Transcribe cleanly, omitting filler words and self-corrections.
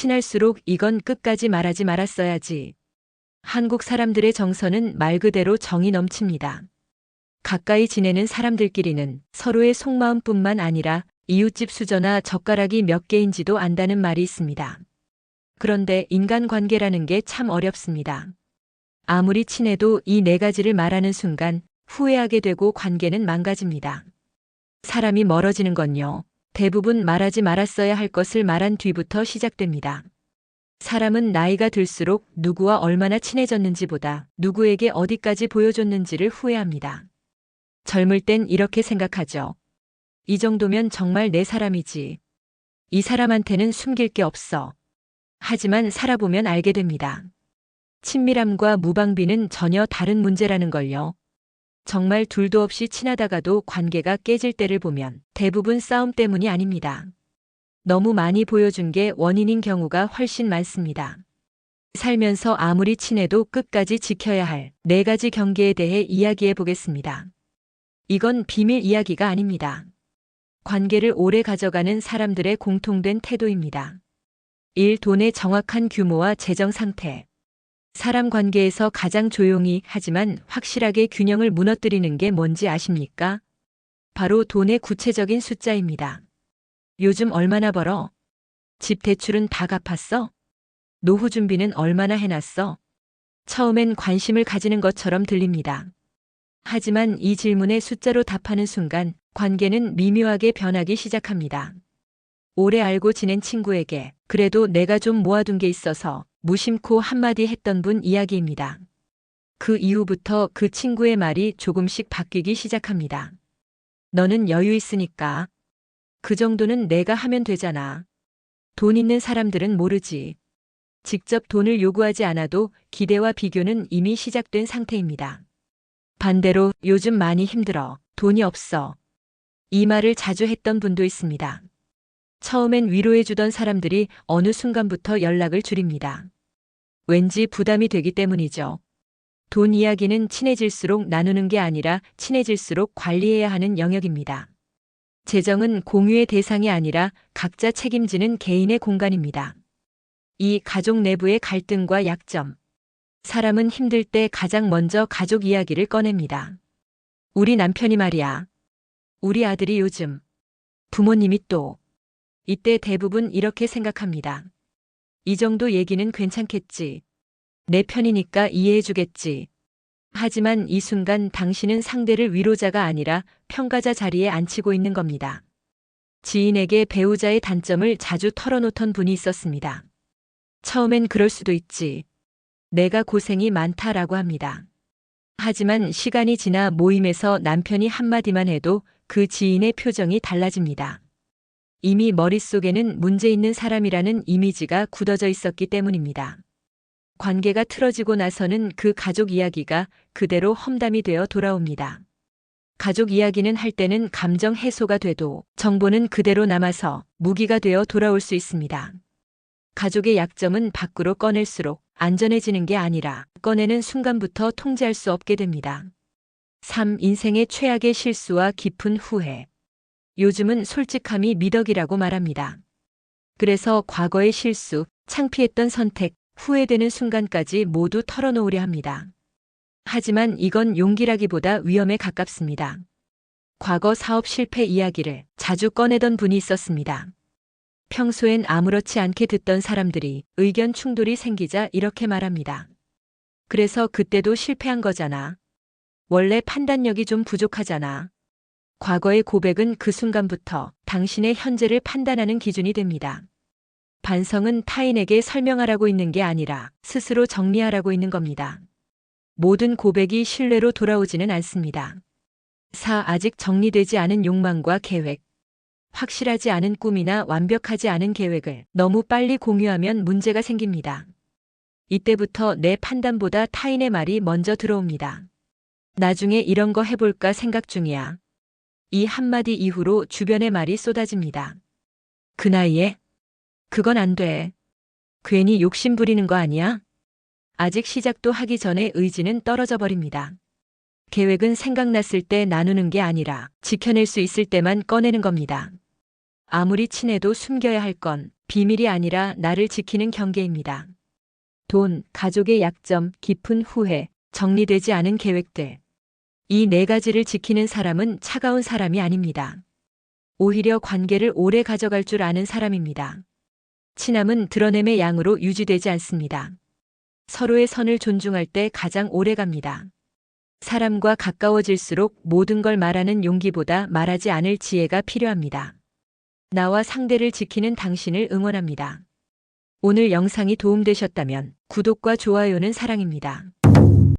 친할수록 이건 끝까지 말하지 말았어야지. 한국 사람들의 정서는 말 그대로 정이 넘칩니다. 가까이 지내는 사람들끼리는 서로의 속마음뿐만 아니라 이웃집 수저나 젓가락이 몇 개인지도 안다는 말이 있습니다. 그런데 인간관계라는 게 참 어렵습니다. 아무리 친해도 이 네 가지를 말하는 순간 후회하게 되고 관계는 망가집니다. 사람이 멀어지는 건요, 대부분 말하지 말았어야 할 것을 말한 뒤부터 시작됩니다. 사람은 나이가 들수록 누구와 얼마나 친해졌는지보다 누구에게 어디까지 보여줬는지를 후회합니다. 젊을 땐 이렇게 생각하죠. 이 정도면 정말 내 사람이지. 이 사람한테는 숨길 게 없어. 하지만 살아보면 알게 됩니다. 친밀함과 무방비는 전혀 다른 문제라는 걸요. 정말 둘도 없이 친하다가도 관계가 깨질 때를 보면 대부분 싸움 때문이 아닙니다. 너무 많이 보여준 게 원인인 경우가 훨씬 많습니다. 살면서 아무리 친해도 끝까지 지켜야 할 네 가지 경계에 대해 이야기해 보겠습니다. 이건 비밀 이야기가 아닙니다. 관계를 오래 가져가는 사람들의 공통된 태도입니다. 1. 돈의 정확한 규모와 재정 상태. 사람 관계에서 가장 조용히 하지만 확실하게 균형을 무너뜨리는 게 뭔지 아십니까? 바로 돈의 구체적인 숫자입니다. 요즘 얼마나 벌어? 집 대출은 다 갚았어? 노후 준비는 얼마나 해놨어? 처음엔 관심을 가지는 것처럼 들립니다. 하지만 이 질문에 숫자로 답하는 순간 관계는 미묘하게 변하기 시작합니다. 오래 알고 지낸 친구에게 그래도 내가 좀 모아둔 게 있어서 무심코 한마디 했던 분 이야기입니다. 그 이후부터 그 친구의 말이 조금씩 바뀌기 시작합니다. 너는 여유 있으니까. 그 정도는 내가 하면 되잖아. 돈 있는 사람들은 모르지. 직접 돈을 요구하지 않아도 기대와 비교는 이미 시작된 상태입니다. 반대로 요즘 많이 힘들어. 돈이 없어. 이 말을 자주 했던 분도 있습니다. 처음엔 위로해주던 사람들이 어느 순간부터 연락을 줄입니다. 왠지 부담이 되기 때문이죠. 돈 이야기는 친해질수록 나누는 게 아니라 친해질수록 관리해야 하는 영역입니다. 재정은 공유의 대상이 아니라 각자 책임지는 개인의 공간입니다. 이 가족 내부의 갈등과 약점. 사람은 힘들 때 가장 먼저 가족 이야기를 꺼냅니다. 우리 남편이 말이야. 우리 아들이 요즘. 부모님이 또. 이때 대부분 이렇게 생각합니다. 이 정도 얘기는 괜찮겠지. 내 편이니까 이해해주겠지. 하지만 이 순간 당신은 상대를 위로자가 아니라 평가자 자리에 앉히고 있는 겁니다. 지인에게 배우자의 단점을 자주 털어놓던 분이 있었습니다. 처음엔 그럴 수도 있지. 내가 고생이 많다라고 합니다. 하지만 시간이 지나 모임에서 남편이 한마디만 해도 그 지인의 표정이 달라집니다. 이미 머릿속에는 문제 있는 사람이라는 이미지가 굳어져 있었기 때문입니다. 관계가 틀어지고 나서는 그 가족 이야기가 그대로 험담이 되어 돌아옵니다. 가족 이야기는 할 때는 감정 해소가 돼도 정보는 그대로 남아서 무기가 되어 돌아올 수 있습니다. 가족의 약점은 밖으로 꺼낼수록 안전해지는 게 아니라 꺼내는 순간부터 통제할 수 없게 됩니다. 3. 인생의 최악의 실수와 깊은 후회. 요즘은 솔직함이 미덕이라고 말합니다. 그래서 과거의 실수, 창피했던 선택, 후회되는 순간까지 모두 털어놓으려 합니다. 하지만 이건 용기라기보다 위험에 가깝습니다. 과거 사업 실패 이야기를 자주 꺼내던 분이 있었습니다. 평소엔 아무렇지 않게 듣던 사람들이 의견 충돌이 생기자 이렇게 말합니다. 그래서 그때도 실패한 거잖아. 원래 판단력이 좀 부족하잖아. 과거의 고백은 그 순간부터 당신의 현재를 판단하는 기준이 됩니다. 반성은 타인에게 설명하라고 있는 게 아니라 스스로 정리하라고 있는 겁니다. 모든 고백이 신뢰로 돌아오지는 않습니다. 4. 아직 정리되지 않은 욕망과 계획. 확실하지 않은 꿈이나 완벽하지 않은 계획을 너무 빨리 공유하면 문제가 생깁니다. 이때부터 내 판단보다 타인의 말이 먼저 들어옵니다. 나중에 이런 거 해볼까 생각 중이야. 이 한마디 이후로 주변의 말이 쏟아집니다. 그 나이에? 그건 안 돼. 괜히 욕심 부리는 거 아니야? 아직 시작도 하기 전에 의지는 떨어져 버립니다. 계획은 생각났을 때 나누는 게 아니라 지켜낼 수 있을 때만 꺼내는 겁니다. 아무리 친해도 숨겨야 할 건 비밀이 아니라 나를 지키는 경계입니다. 돈, 가족의 약점, 깊은 후회, 정리되지 않은 계획들. 이 네 가지를 지키는 사람은 차가운 사람이 아닙니다. 오히려 관계를 오래 가져갈 줄 아는 사람입니다. 친함은 드러냄의 양으로 유지되지 않습니다. 서로의 선을 존중할 때 가장 오래 갑니다. 사람과 가까워질수록 모든 걸 말하는 용기보다 말하지 않을 지혜가 필요합니다. 나와 상대를 지키는 당신을 응원합니다. 오늘 영상이 도움되셨다면 구독과 좋아요는 사랑입니다.